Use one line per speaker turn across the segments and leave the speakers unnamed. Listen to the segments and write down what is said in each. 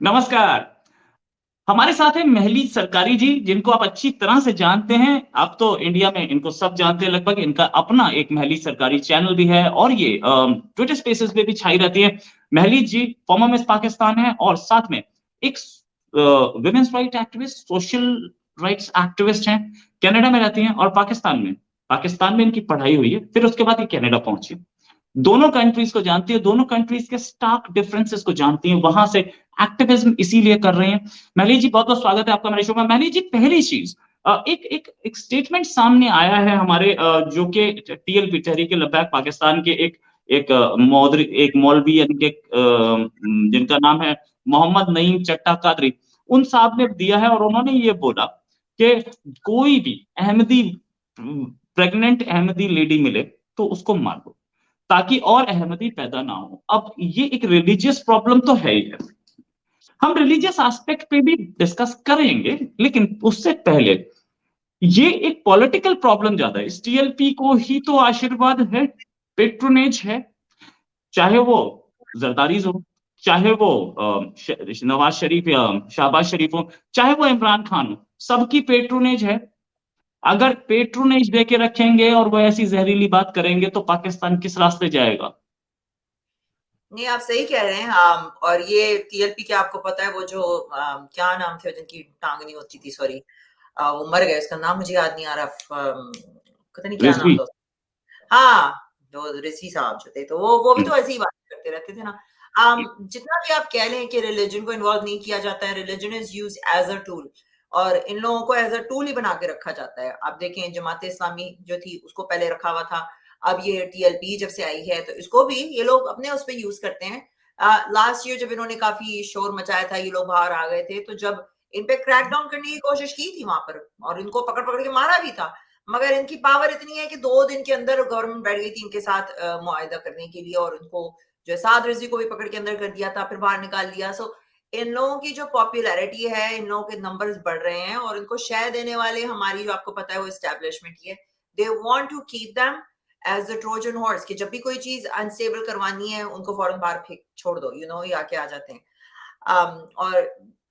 नमस्कार। हमारे साथ हैं महली सरकारी जी, जिनको आप अच्छी तरह से जानते हैं। अब तो इंडिया में इनको सब जानते हैं लगभग। इनका अपना एक महली सरकारी चैनल भी है और ये ट्विटर स्पेसेस पे भी छाई रहती है। महली जी फॉर्मर मिस पाकिस्तान है और साथ में एक women's right activist, social rights activist हैं। कनाडा में रहती हैं और पाकिस्तान में इनकी पढ़ाई हुई है, फिर उसके बाद ये कनाडा पहुंची। दोनों कंट्रीज को जानती है, दोनों कंट्रीज के स्टार्क डिफरेंसेस को जानती है, वहां से एक्टिविज्म इसीलिए कर रहे हैं। महली जी, बहुत बहुत स्वागत है आपका मेरे शो में। महली जी, पहली चीज, एक स्टेटमेंट सामने आया है हमारे, जो कि टीएलपी, तहरीक लब्बैक पाकिस्तान के एक मौलवी, यानी कि जिनका नाम है मोहम्मद नईम चट्टा कादरी, उन साहब ने दिया है और उन्होंने ये बोला कि कोई भी अहमदी, प्रेग्नेंट अहमदी लेडी मिले तो उसको मार दो, ताकि और अहमदी पैदा ना हो। अब ये एक रिलीजियस प्रॉब्लम तो है ही है, हम रिलीजियस एस्पेक्ट पे भी डिस्कस करेंगे, लेकिन उससे पहले ये एक पॉलिटिकल प्रॉब्लम ज्यादा है। इस टीएलपी को ही तो आशीर्वाद है, पेट्रोनेज है, चाहे वो जरदारीज हो, चाहे वो नवाज शरीफ या शहबाज शरीफ हो, चाहे वो इमरान खान हो, सबकी पेट्रोनेज है। अगर पेट्रोनेज दे के रखेंगे और वो ऐसी जहरीली बात करेंगे तो पाकिस्तान किस रास्ते जाएगा?
नहीं, आप सही कह रहे हैं। और ये टीएलपी क्या आपको पता है वो जो क्या नाम थे जिनकी टांग नहीं होती थी, सॉरी, वो मर गए, उसका नाम मुझे याद नहीं आ रहा। पता नहीं क्या नाम
रिजवी।
था हाँ, जो रिजवी साहब जो थे, तो वो भी
हम्म।
तो ऐसी ही बात करते रहते थे ना। जितना भी आप कह लें कि रिलीजन को इन्वॉल्व नहीं किया जाता है, religion is use as a tool, और इन लोगों को एज अ टूल ही बना के रखा जाता है। आप देखें, जमात इस्लामी जो थी उसको पहले रखा हुआ था, अब ये टीएलपी जब से आई है तो इसको भी ये लोग अपने उस पर यूज करते हैं। लास्ट ईयर जब इन्होंने काफी शोर मचाया था, ये लोग बाहर आ गए थे, तो जब इन पे क्रैकडाउन करने की कोशिश की थी वहां पर और इनको पकड़ पकड़ के मारा भी था, मगर इनकी पावर इतनी है कि 2 दिन के अंदर गवर्नमेंट बैठ गई थी इनके साथ मुआहदा करने के लिए, और उनको जो है साद रिजवी को भी पकड़ के अंदर कर दिया था, फिर बाहर निकाल दिया। सो इन लोगों की जो पॉपुलैरिटी है, इन लोगों के नंबर्स बढ़ रहे हैं, और इनको शय देने वाले हमारी जो आपको पता है वो एस्टेब्लिशमेंट ही है। They want to keep them as the Trojan horse, कि जब भी कोई चीज अनस्टेबल करवानी है उनको फौरन बाहर फेंक छोड़ दो, ये आके आ जाते हैं। और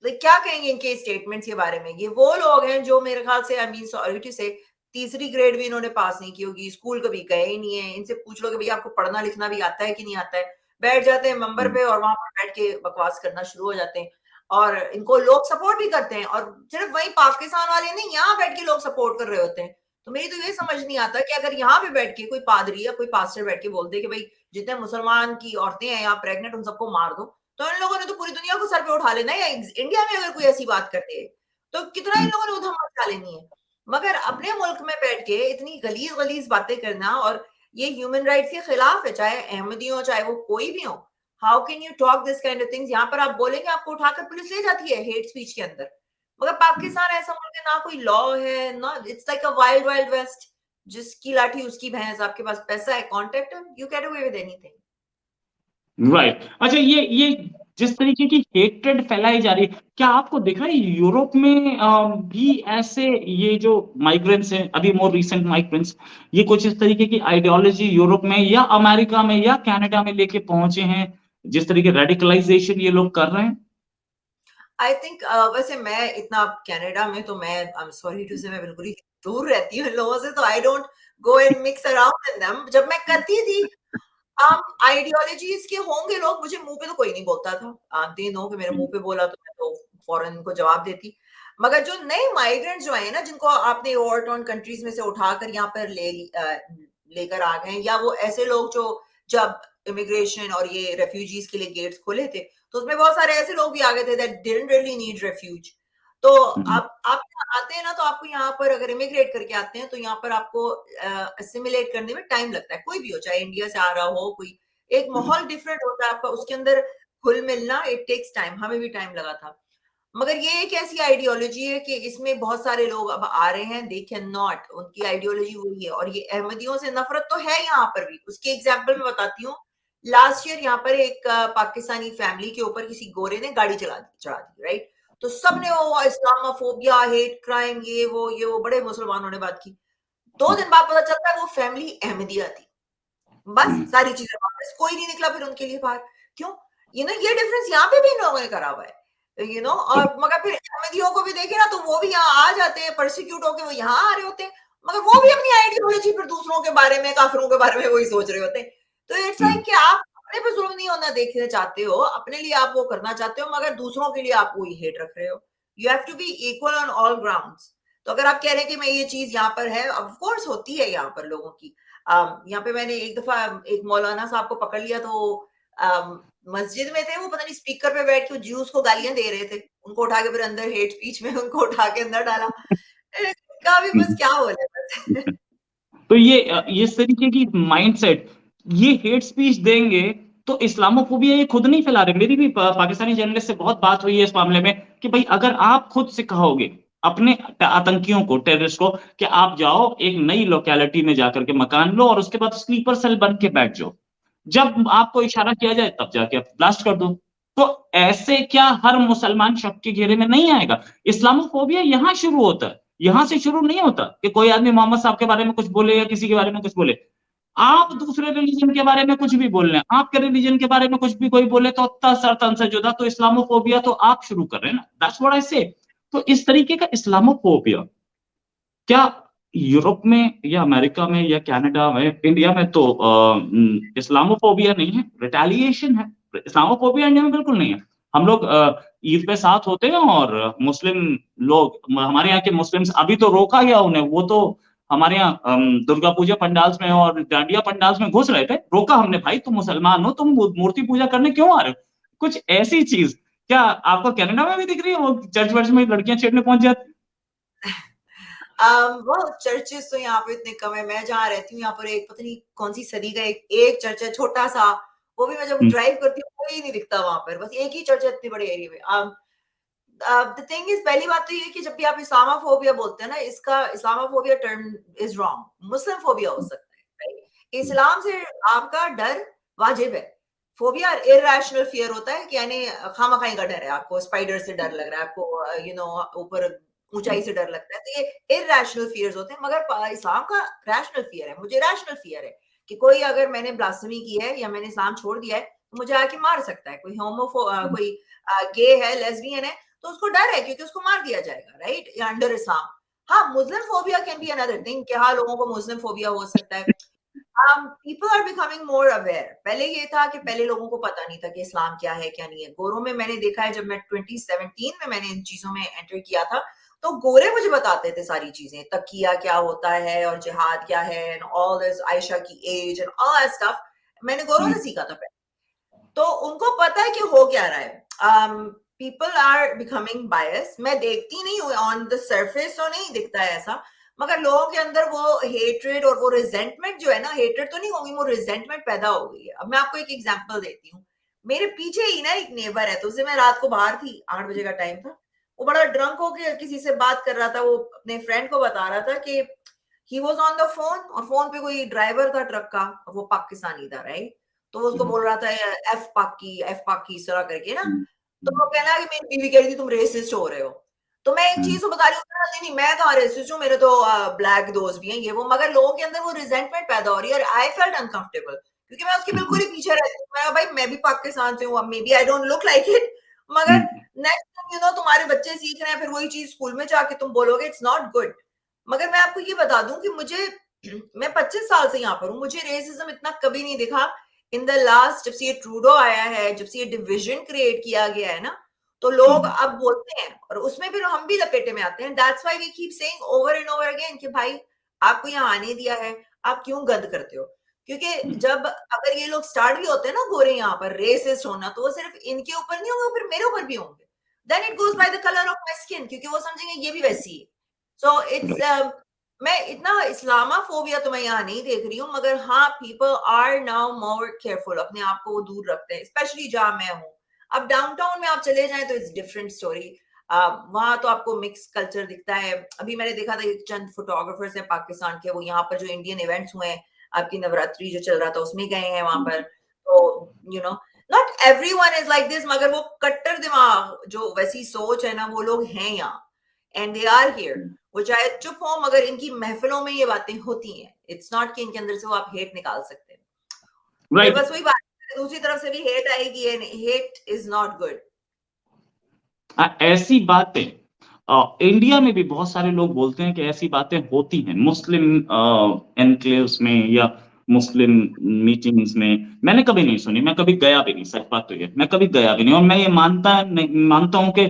क्या कहेंगे इनके स्टेटमेंट्स के बारे में? ये वो लोग हैं जो मेरे ख्याल से, आई मीन सॉरी टू से, तीसरी ग्रेड भी इन्होंने पास नहीं की होगी, स्कूल कभी गए ही नहीं है। इनसे पूछ लो कि भैया आपको पढ़ना लिखना भी आता है कि नहीं आता है, बैठ जाते हैं मंबर पे और वहां पर बैठ के बकवास करना शुरू हो जाते हैं। और इनको लोग सपोर्ट भी करते हैं, और सिर्फ वही पाकिस्तान वाले नहीं, यहाँ बैठ के लोग सपोर्ट कर रहे होते हैं। तो मेरी तो ये समझ नहीं आता कि अगर यहाँ पे बैठ के कोई पादरी या कोई पास्टर बैठ के बोल दे कि भाई जितने मुसलमान की औरतें हैं यहाँ प्रेग्नेंट उन सबको मार दो, तो इन लोगों ने तो पूरी दुनिया को सर पे उठा लेना है। या इंडिया में अगर कोई ऐसी बात करते हैं तो कितना इन लोगों ने उधम मचा लेनी है। मगर अपने मुल्क में बैठ के इतनी गलीज गलीज बातें करना, और ये ह्यूमन राइट्स के खिलाफ है, चाहे अहमदी हो चाहे वो कोई भी हो। How can you talk this kind of things? यहाँ पर आप बोलेंगे आपको उठाकर पुलिस ले जाती है हेट स्पीच के अंदर। मगर पाकिस्तान ऐसा मुल्क है, ना कोई लॉ है ना, it's like a wild wild west. जिसकी लाठी उसकी भैंस, आपके पास पैसा है, contact, you get away with anything.
Right. अच्छा, ये जिस तरीके की हेट्रेड फैलाई जा रही है, क्या आपको दिख रहा है यूरोप में भी ऐसे, ये जो माइग्रेंट्स हैं, अभी मोर रिसेंट माइग्रेंट्स, ये कुछ इस तरीके की आइडियोलॉजी यूरोप में या अमेरिका में या कनाडा में लेके पहुंचे हैं, जिस तरीके रेडिकलाइजेशन ये लोग कर रहे हैं?
आई थिंक वैसे मैं इतना कनाडा में तो मैं, आई एम सॉरी टू से, मैं बिल्कुल ही दूर रहती हूँ इन लोगों से, तो I don't go and mix around in them. जब मैं करती थी, आइडियोलॉजीज के होंगे लोग, मुझे मुंह पे तो कोई नहीं बोलता था। दे नो कि मेरे मुंह पे बोला तो मैं तो फॉरेन को जवाब देती। मगर जो नए माइग्रेंट्स जो आए ना, जिनको आपने वॉर टॉर्न कंट्रीज में से उठाकर यहाँ पर लेकर आ गए, या वो ऐसे लोग जो जब इमिग्रेशन और ये रेफ्यूजीज के लिए गेट्स खोले थे, तो उसमें बहुत सारे ऐसे लोग भी आ गए थे that didn't really need refuge. तो आप यहाँ आते हैं ना, तो आपको यहाँ पर अगर इमिग्रेट करके आते हैं तो यहाँ पर आपको असिमिलेट करने में टाइम लगता है। कोई भी हो, चाहे इंडिया से आ रहा हो कोई, एक माहौल डिफरेंट होता है आपका, उसके अंदर घुल मिलना, इट टेक्स टाइम। हमें भी टाइम लगा था। मगर ये एक ऐसी आइडियोलॉजी है कि इसमें बहुत सारे लोग अब आ रहे हैं, दे कैन नॉट, उनकी आइडियोलॉजी वही है। और ये अहमदियों से नफरत तो है यहाँ पर भी। उसकी एग्जाम्पल मैं बताती हूँ। लास्ट ईयर यहाँ पर एक पाकिस्तानी फैमिली के ऊपर किसी गोरे ने गाड़ी चढ़ा दी, राइट? तो सबने वो इस्लामोफोबिया, हेट क्राइम, ये वो बड़े मुसलमानों ने बात की। 2 दिन बाद पता चलता है वो फैमिली अहमदिया थी। बस सारी चीजें वापस, कोई नहीं निकला फिर उनके लिए बाहर। क्यों? ये डिफरेंस यहाँ पे भी इन लोगों ने करा हुआ है। और मगर फिर अहमदियों को भी देखे ना, तो वो भी यहाँ आ जाते हैं, परसिक्यूट होके वो यहाँ आ रहे होते हैं, मगर वो भी अपनी आइडियोलॉजी पर दूसरों के बारे में, काफिरों के बारे में वही सोच रहे होते हैं। तो इट्स लाइक कि आप अपने पे जुल्म नहीं होना देखना चाहते हो, अपने लिए आप वो करना चाहते हो, मगर दूसरों के लिए आप वही हेट रख रहे हो। You have to be equal on all grounds. तो अगर आप कह रहे हैं कि मैं ये चीज यहाँ पर है, ऑफ कोर्स होती है यहाँ पर लोगों की। यहाँ पे मैंने एक दफा एक मौलाना साहब को पकड़ लिया, तो मस्जिद में थे वो, पता नहीं स्पीकर पे बैठ के ज्यूस को गालियां दे रहे थे, उनको उठा के फिर अंदर हेट स्पीच में उनको उठा के अंदर डाला। का भी बस क्या बोले बस।
तो ये इस तरीके की माइंडसेट, ये हेट स्पीच देंगे तो इस्लामोफोबिया ये खुद नहीं फैला रहे। मेरी भी पाकिस्तानी जर्नलिस्ट से बहुत बात हुई है इस मामले में कि भाई अगर आप खुद से कहोगे अपने आतंकियों को, टेररिस्ट को, कि आप जाओ एक नई लोकेलिटी में जाकर के मकान लो और उसके बाद स्लीपर सेल बन के बैठ जाओ, जब आपको इशारा किया जाए तब जाके आप ब्लास्ट कर दो, तो ऐसे क्या हर मुसलमान शक के घेरे में नहीं आएगा? इस्लामोफोबिया यहां शुरू होता है, यहां से शुरू नहीं होता कि कोई आदमी मोहम्मद साहब के बारे में कुछ बोले या किसी के बारे में कुछ बोले। आप दूसरे रिलीजन के बारे में कुछ भी बोल रहे हैं, आपके रिलीजन के बारे में कुछ भी कोई बोले तो सर तन से जुदा, तो इस्लामोफोबिया तो आप शुरू कर रहे हैं ना। दैट्स व्हाट आई से। तो इस तरीके का इस्लामोफोबिया क्या यूरोप में या अमेरिका में या कनाडा में, इंडिया में तो इस्लामोफोबिया नहीं है, रिटेलिएशन है। इस्लामोफोबिया इंडिया में बिल्कुल नहीं है। हम लोग ईद पे साथ होते हैं और मुस्लिम लोग, हमारे यहाँ के मुस्लिम्स, अभी तो रोका गया उन्हें, वो तो हमारे यहाँ दुर्गा पूजा पंडाल्स में और डांडिया पंडाल्स में घुस रहे थे, रोका हमने, भाई तुम मुसलमान हो, तुम मूर्ति पूजा करने क्यों आ रहे हो? कुछ ऐसी चीज क्या आपको कनाडा में भी दिख रही है? वो चर्च वर्च में लड़कियां छेड़ने पहुंच जाती?
वो चर्चेस तो यहाँ पे इतने कम है। मैं जहाँ रहती हूँ यहाँ पर एक पता नहीं कौन सी सदी का एक चर्च है, छोटा सा। वो भी मैं जब ड्राइव करती हूँ कोई नहीं दिखता वहां पर, बस एक ही चर्च है इतने बड़े एरिया में। द थिंग इज, पहली बात तो ये कि जब भी आप इस्लामोफोबिया बोलते हैं ना, इसका Islamophobia term is wrong. Muslim phobia हो सकता है, right? इस्लाम से आपका डर वाजिब है। फोबिया इरैशनल फियर होता है कि यानी खामखाई का डर है, आपको स्पाइडर से डर लग रहा है, आपको ऊपर ऊंचाई से डर लगता है, तो ये इरैशनल फियर्स होते हैं। मगर इस्लाम का रैशनल फियर है। मुझे रैशनल फियर है कि कोई अगर मैंने ब्लास्फेमी की है या मैंने इस्लाम छोड़ दिया है तो मुझे आके मार सकता है। कोई कोई गे है, लेस्बियन है, तो उसको डर है क्योंकि उसको मार दिया जाएगा, राइट, अंडर इस्लाम। हाँ, Muslim phobia can be another thing कि हाँ, लोगों को मुस्लिम फोबिया हो सकता है। People are becoming more aware. पहले ये था कि पहले लोगों को पता नहीं था कि इस्लाम क्या है क्या नहीं है। गोरों में मैंने देखा है, जब मैं 2017 में मैंने इन चीजों में एंटर किया था, तो गोरे मुझे बताते थे सारी चीजें, तकिया क्या होता है और जिहाद क्या है, एंड ऑल दिस, आयशा की age and all that stuff. मैंने गोरों से सीखा था पहले, तो उनको पता है कि हो क्या रहा है। पीपल आर बिकमिंग बायस। मैं देखती नहीं हूँ ऑन द सरफेस, तो नहीं दिखता है ऐसा, मगर लोगों के अंदर वो हेट्रेड और वो रिजेंटमेंट जो है ना, हेट्रेड तो नहीं होगी, वो रिजेंटमेंट पैदा हो गई है। अब मैं आपको एक एग्जांपल देती हूँ। मेरे पीछे ही ना एक नेबर है, तो उसे मैं रात को बाहर थी, 8 बजे का टाइम था। वो बड़ा ड्रंक होके किसी से बात कर रहा था। वो अपने फ्रेंड को बता रहा था कि he was on the phone, और फोन पे कोई ड्राइवर था ट्रक का, और वो पाकिस्तानी था, राइट। तो वो उसको बोल रहा था एफ पाकी इस तरह करके ना। तो वो कहना कि मेरी बीवी कह रही थी तुम रेसिस्ट हो रहे हो। तो मैं एक चीज तो बता रही हूँ, नहीं नहीं, मैं कहाँ रेसिस्ट हूँ, मेरे तो ब्लैक दोस्त भी हैं ये वो, मगर लोगों के अंदर वो रिजेंटमेंट पैदा हो रही है। और आई फेल्ट अनकंफर्टेबल क्योंकि मैं उसके बिल्कुल ही पीछे रहती हूँ। मैं भाई, मैं भी पाकिस्तान से हूँ, maybe I don't look like it, मगर नेक्स्ट थिंग तुम्हारे बच्चे सीख रहे हैं, फिर वही चीज स्कूल में जाके तुम बोलोगे, इट्स नॉट गुड। मगर मैं आपको ये बता दूं कि मुझे मैं 25 साल से यहाँ पर हूँ, मुझे रेसिज्म इतना कभी नहीं दिखा। इन द लास्ट, जब से ये ट्रूडो आया है, जब से ये डिविजन क्रिएट किया गया है ना, तो लोग अब बोलते हैं, और उसमें फिर हम भी लपेटे में आते हैं। That's why we keep saying over and over again कि भाई, आपको यहाँ आने दिया है, आप क्यों गंद करते हो? क्योंकि जब अगर ये लोग स्टार्ट भी होते हैं ना, गोरे यहाँ पर रेसिस्ट होना, तो वो सिर्फ इनके ऊपर नहीं होंगे, फिर मेरे ऊपर भी होंगे। Then it goes by the colour of my skin, क्योंकि वो समझेंगे ये भी वैसी है। सो इट्स मैं इतना इस्लामाफोबिया तो मैं यहाँ नहीं देख रही हूँ, मगर हाँ, people are now more careful, अपने आप को वो दूर रखते हैं, स्पेशली जहाँ मैं हूँ। अब डाउनटाउन में आप चले जाएं तो इट्स डिफरेंट स्टोरी। वहां तो आपको मिक्स कल्चर दिखता है। अभी मैंने देखा था एक चंद फोटोग्राफर्स हैं पाकिस्तान के, वो यहाँ पर जो इंडियन इवेंट्स हुए हैं, आपकी नवरात्रि जो चल रहा था उसमें गए हैं वहां पर। तो not everyone is like this, मगर वो कट्टर दिमाग जो वैसी सोच है ना, वो लोग हैं यहाँ, एंड दे आर हियर। वो चाहे चुप हो, मगर इनकी महफिलों में ये बातें होती हैं। इट्स नॉट कि इनके अंदर से वो आप हेट निकाल सकते हैं। फिर बस वही बात, दूसरी तरफ से भी हेट आएगी, हेट इज नॉट गुड।
ऐसी बातें इंडिया में भी बहुत सारे लोग बोलते हैं कि ऐसी बातें होती हैं मुस्लिम एनक्लेव्स में या मुस्लिम मीटिंग्स में। मैंने कभी नहीं सुनी, मैं कभी गया भी नहीं, सच बात तो ये मैं कभी गया भी नहीं। और मैं ये मानता हूं कि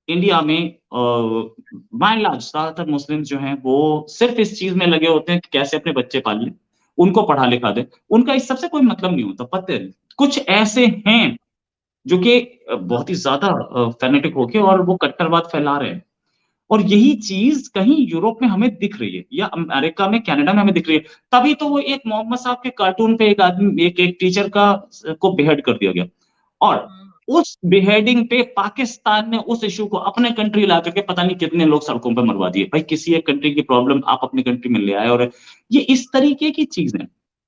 इंडिया में बाय एंड लार्ज ज्यादातर मुस्लिम्स जो हैं वो सिर्फ इस चीज में लगे होते हैं कि कैसे अपने बच्चे पाल लें, उनको पढ़ा लिखा दे, उनका इस सबसे कोई मतलब नहीं होता। पता है, कुछ ऐसे हैं जो कि बहुत ही ज्यादा फैनेटिक होके और वो कट्टरवाद फैला रहे हैं। और यही चीज कहीं यूरोप में हमें दिख रही है या अमेरिका में, कनाडा में हमें दिख रही है। तभी तो वो एक मोहम्मद साहब के कार्टून पे एक आदमी, एक टीचर का को बेहेड कर दिया गया। और
हम्म।
उस बिहेडिंग पे पाकिस्तान ने उस इशू को अपने कंट्री ला करके पता नहीं कितने लोग सड़कों पे मरवा दिए। भाई, किसी एक कंट्री की प्रॉब्लम आप अपनी कंट्री में ले आए, और ये इस तरीके की चीजें,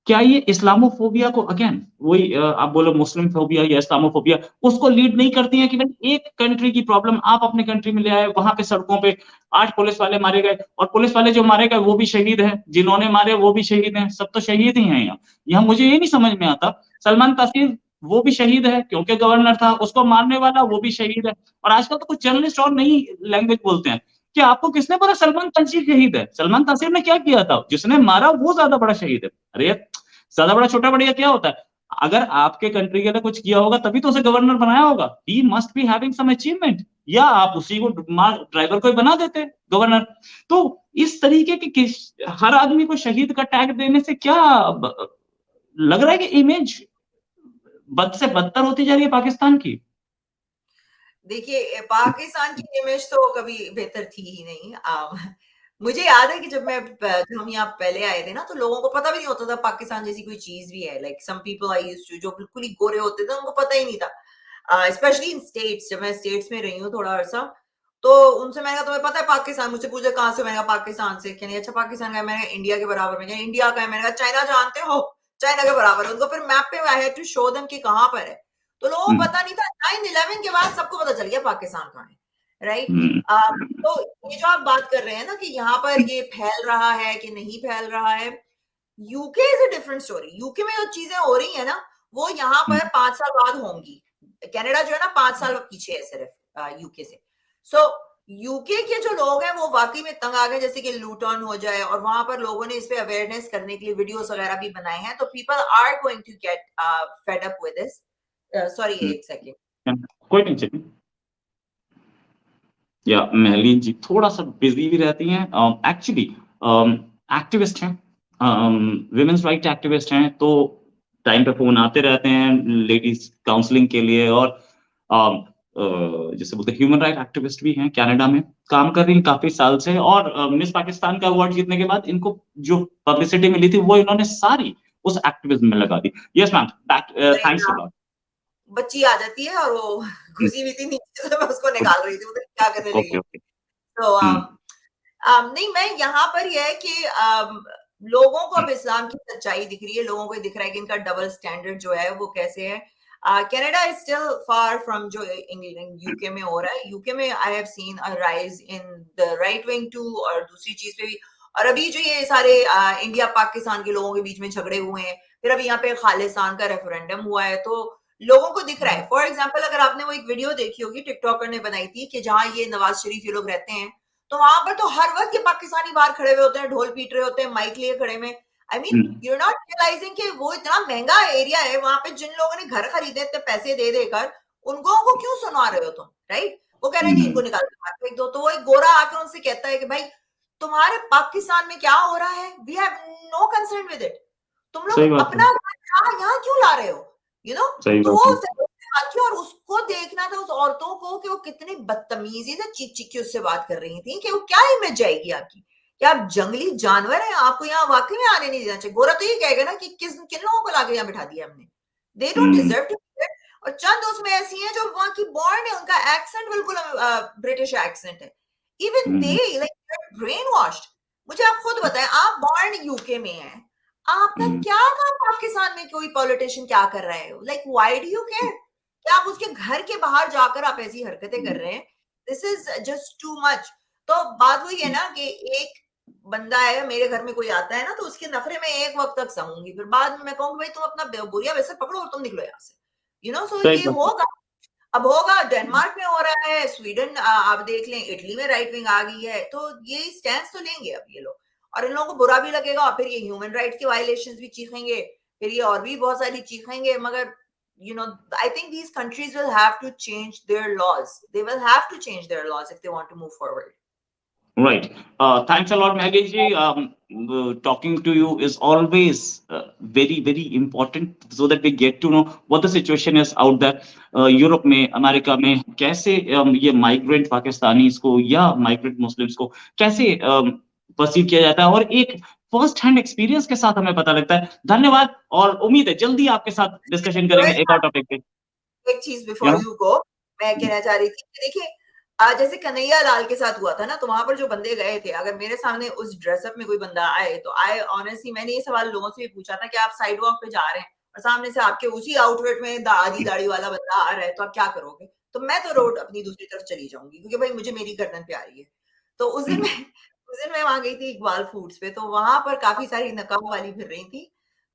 क्या ये इस्लामोफोबिया को, अगेन वही आप बोलो मुस्लिम फोबिया या इस्लामोफोबिया, उसको लीड नहीं करती है कि भाई एक कंट्री की प्रॉब्लम आप अपने कंट्री में ले आए, वहां पे सड़कों पे 8 पुलिस वाले मारे गए, और पुलिस वाले जो मारे गए वो भी शहीद हैं, जिन्होंने मारे वो भी शहीद हैं, सब तो शहीद ही हैं। यहाँ मुझे ये नहीं समझ में आता, सलमान तासीर वो भी शहीद है क्योंकि गवर्नर था, उसको मारने वाला वो भी शहीद है। और आजकल तो कुछ जर्नलिस्ट और नई लैंग्वेज बोलते हैं कि आपको किसने बोला सलमान तासीर शहीद है? सलमान तासीर ने क्या किया था? जिसने मारा वो ज्यादा बड़ा शहीद है। अरे यार, ज्यादा बड़ा छोटा बढ़िया क्या होता है? अगर आपके कंट्री के लिए कुछ किया होगा तभी तो उसे गवर्नर बनाया होगा। He must be having some achievement, या आप उसी को ड्राइवर को ही बना देते गवर्नर। तो इस तरीके के हर आदमी को शहीद का टैग देने से क्या लग रहा है कि इमेज बद से बदतर होती जा रही है पाकिस्तान की।
देखिए, पाकिस्तान की इमेज तो कभी बेहतर थी ही नहीं। मुझे याद है कि जब हम यहाँ पहले आए थे ना, तो लोगों को पता भी नहीं होता था पाकिस्तान जैसी कोई चीज भी है। Like some people I used to, जो बिल्कुल ही गोरे होते थे, उनको पता ही नहीं था। स्पेशली इन स्टेट्स, जब मैं स्टेट्स में रही हूँ थोड़ा अरसा, तो उनसे मैंने कहा तुम्हें पता है पाकिस्तान? मुझसे पूछे कहाँ से, मैंने कहा पाकिस्तान से। कहने अच्छा पाकिस्तान का है? मैंने कहा इंडिया के बराबर में। कहने इंडिया का है? मैंने कहा चाइना जानते हो? चाइना के बराबर है। उनको फिर मैप पे I had to show them कि कहाँ पर है। तो लोगों को
हम्म,
पता नहीं था। 9/11 के बाद सबको पता चल गया पाकिस्तान कहाँ है, राइट?
हम्म,
तो ये जो आप बात कर रहे हैं ना कि यहाँ पर ये फैल रहा है कि नहीं फैल रहा है, UK is a different story. UK में जो चीजें हो रही है ना, वो यहाँ पर 5 साल बाद होंगी। कनाडा जो है ना 5 साल पीछे है सिर्फ यूके से। सो यूके के जो लोग हैं वो वाकई में तंग आ गए, जैसे कि लूटन हो जाए, और वहां पर लोगों ने इस पे अवेयरनेस करने के लिए वीडियोस वगैरह भी बनाए हैं। तो people are going to get fed up with this. Sorry,
hmm,
एक सेकेंड।
कोई टेंशन नहीं। या महली जी थोड़ा सा बिजी भी रहती हैं, एक्चुअली एक्टिविस्ट हैं, विमेन्स राइट एक्टिविस्ट हैं, तो टाइम पे फोन आते रहते हैं लेडीज काउंसलिंग के लिए। और जैसे बोलते हैं ह्यूमन राइट एक्टिविस्ट भी हैं, कनाडा में काम कर रही हैं काफी साल से। और मिस पाकिस्तान का अवार्ड जीतने के बाद इनको जो पब्लिसिटी मिली थी वो इन्होंने सारी उस एक्टिविज्म में लगा दी। Yes ma'am, thanks a lot.
बच्ची आ जाती है और वो घुसी हुई थी नीचे, से मैं उसको निकाल रही थी, मतलब क्या करने लगी।
Okay, okay.
तो
हम्म,
नहीं, मैं यहाँ पर ये है कि लोगों को अब इस्लाम की सच्चाई दिख रही है। लोगों को दिख रहा है कि इनका डबल स्टैंडर्ड जो है वो कैसे है। Canada is still far from जो इंग्लैंड यूके में हो रहा है। यूके में I have seen a rise in the right wing too, और दूसरी चीज पे भी। और अभी जो ये सारे इंडिया पाकिस्तान के लोगों के बीच में झगड़े हुए हैं, फिर अभी यहाँ पे खालिस्तान का रेफरेंडम हुआ है, तो लोगों को दिख रहा है। फॉर एग्जाम्पल, अगर आपने वो एक वीडियो देखी होगी टिकटॉकर ने बनाई थी कि जहाँ ये नवाज शरीफ ये लोग रहते हैं, तो वहां पर तो हर वक्त ये पाकिस्तानी बाहर खड़े हुए होते हैं, ढोल पीट रहे होते हैं, माइक लिए खड़े में। I mean
hmm,
you not realising कि वो इतना महंगा एरिया है, वहां पे जिन लोगों ने घर खरीदे इतने पैसे दे देकर, उनको को क्यों सुनवा रहे हो तुम, राइट? वो कह रहे हैं नहीं, इनको
हम्म,
निकाल के बाहर फेंक दो। तो वो एक गोरा आकर उनसे कहता है कि भाई, तुम्हारे पाकिस्तान में क्या हो रहा है, we have no concern with it. तुम लोग
सही बात है,
अपना यहाँ क्यों ला रहे हो, यू नो?
सही
तो
बात
वो
है।
बाकी, और उसको देखना था उस औरतों को कि वो कितनी बदतमीजी से चीख चीख के उससे बात कर रही थी, कि वो क्या इमेज जाएगी आपकी, कि आप जंगली जानवर हैं, आपको यहाँ वाकई में आने नहीं देना चाहिए। गोरा तो ये कहेगा ना कि किन लोगों को लाके यहाँ बिठा दिया हमने, they don't
hmm,
deserve to. और चंद उसमें ऐसी हैं जो वहां की बॉर्न है, उनका एक्सेंट बिल्कुल ब्रिटिश एक्सेंट है। Even they
hmm,
like brain washed. मुझे आप खुद बताएं, आप बॉर्न यूके में हैं, आपका
हम्म,
क्या काम पाकिस्तान में कोई पॉलिटिशियन क्या कर रहा है? Like why do you care कि आप उसके घर के बाहर जाकर आप ऐसी हरकतें कर रहे हैं? This is just too much. तो बात वही है ना कि एक बंदा है, मेरे घर में कोई आता है ना, तो उसके नखरे में एक वक्त तक सहूंगी, फिर बाद में मैं कहूंगी भाई तुम अपना बोरिया वैसे पकड़ो और तुम निकलो यहाँ से, यू नो। सो
सही
ये
बात है।
होगा। अब होगा, डेनमार्क में हो रहा है, स्वीडन आप देख लें, इटली में राइट विंग आ गई है, तो ये स्टैंड तो लेंगे अब ये लोग, और इन लोगों को बुरा भी लगेगा, और फिर ये ह्यूमन राइट्स के वायलेशंस भी चीखेंगे, फिर ये और भी बहुत सारी चीखेंगे, मगर you know, I think these countries will have to change their laws. They will have to change their laws if they want to move forward.
Right. Thanks a lot, Maggie ji. Talking to you is always very, very important so that we get to know what the situation is out there. Europe में, America में कैसे ये migrant Pakistanis को या migrant Muslims को कैसे perceive किया जाता है, और एक फर्स्ट हैंड एक्सपीरियंस के साथ हमें पता लगता है। धन्यवाद, और उम्मीद है जल्दी आपके साथ डिस्कशन करेंगे एक और टॉपिक पे।
एक चीज बिफोर यू गो, मैं कहना चाह रही थी कि देखिए, जैसे कन्हैया लाल के साथ हुआ था ना, तो वहां पर जो बंदे गए थे, अगर मेरे सामने उस ड्रेसअप में कोई बंदा आए, तो आई ऑनेस्टली मैंने ये सवाल लोगों से भी पूछा था कि आप साइड वॉक पे जा रहे हैं और सामने से आपके उसी आउटफिट में आधी दाढ़ी वाला बंदा आ रहा है, तो आप क्या करोगे? तो मैं तो रोड अपनी दूसरी तरफ चली जाऊंगी, क्योंकि भाई मुझे मेरी गर्दन प्यारी है। तो उस दिन मैं वहां गई थी इकबाल फूड्स पे, तो वहां पर काफी सारी नकाब वाली फिर रही थी,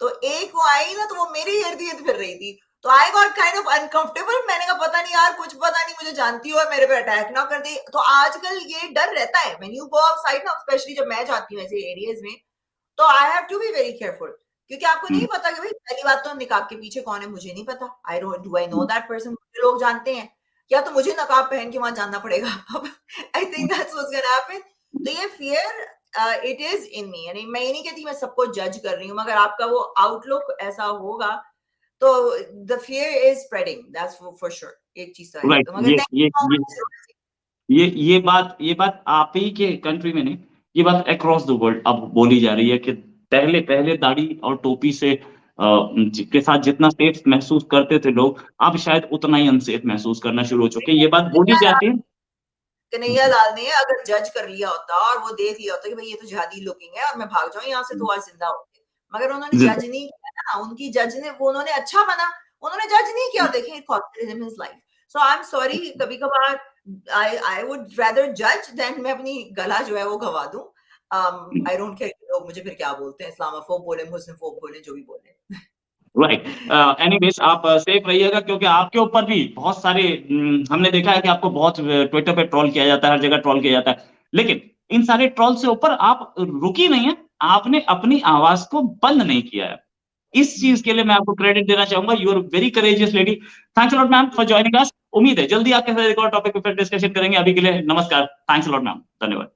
तो एक वो आई ना, तो वो मेरे इर्द गिर्द फिर रही थी, तो I got kind of uncomfortable. मैंने कहा पता नहीं यार, कुछ पता नहीं, मुझे जानती हो, मेरे पे अटैक ना कर दे। तो आजकल ये डर रहता है व्हेन यू गो आउटसाइड ना, स्पेशली जब मैं जाती हूँ ऐसे एरियाज में, तो I have to be very careful, क्योंकि आपको नहीं पता कि भाई, पहली बात तो निकाब के पीछे कौन है मुझे नहीं पता, आई नो दैट पर्सन, मुझे लोग जानते हैं, या तो मुझे नकाब पहन के वहां जाना पड़ेगा। अब I think that's what's gonna happen. तो ये फियर इट इज इन मी, यानी मैं ये नहीं कहती मैं सबको जज कर रही हूँ, मगर आपका वो आउटलुक ऐसा होगा, तो the fear is spreading, that's for sure. एक चीज तो है।
राइट।
तो मगर थैंक यू सो मच।
ये बात आप ही के कंट्री में नहीं, ये बात अक्रॉस द वर्ल्ड अब बोली जा रही है कि पहले पहले दाढ़ी और टोपी से के साथ जितना सेफ महसूस करते थे लोग, अब शायद उतना ही अनसेफ महसूस करना शुरू हो चुके हैं। ये बात बोली जाती है।
कन्हैया लाल ने अगर जज कर लिया होता और वो देख लिया होता कि भाई ये तो जिहादी लुकिंग है और मैं भाग जाऊं यहाँ से, तो आज जिंदा होते, मगर उन्होंने जज नहीं किया ना, उनकी जज ने, वो उन्होंने अच्छा बना, उन्होंने जज नहीं किया। देखें, corporatism is life. So I am sorry, कभी कभार आई वुड रेदर जज देन मैं अपनी गला जो है वो गवा दूं। आई डोंट केयर लोग मुझे फिर क्या बोलते हैं, इस्लामोफोब बोले, मुस्लिम फोब बोले, जो भी बोले।
राइट। एनीवेज, आप सेफ रहिएगा, क्योंकि आपके ऊपर भी बहुत सारे हमने देखा है कि आपको बहुत ट्विटर पे ट्रोल किया जाता है, हर जगह ट्रोल किया जाता है, लेकिन इन सारे ट्रोल से ऊपर आप रुकी नहीं है, आपने अपनी आवाज को बंद नहीं किया है। इस चीज के लिए मैं आपको क्रेडिट देना चाहूंगा। You are very courageous lady. Thanks a lot ma'am for joining us. उम्मीद है जल्दी आपके साथ एक और टॉपिक पे फिर डिस्कशन करेंगे। अभी के लिए नमस्कार। Thanks a lot ma'am. धन्यवाद।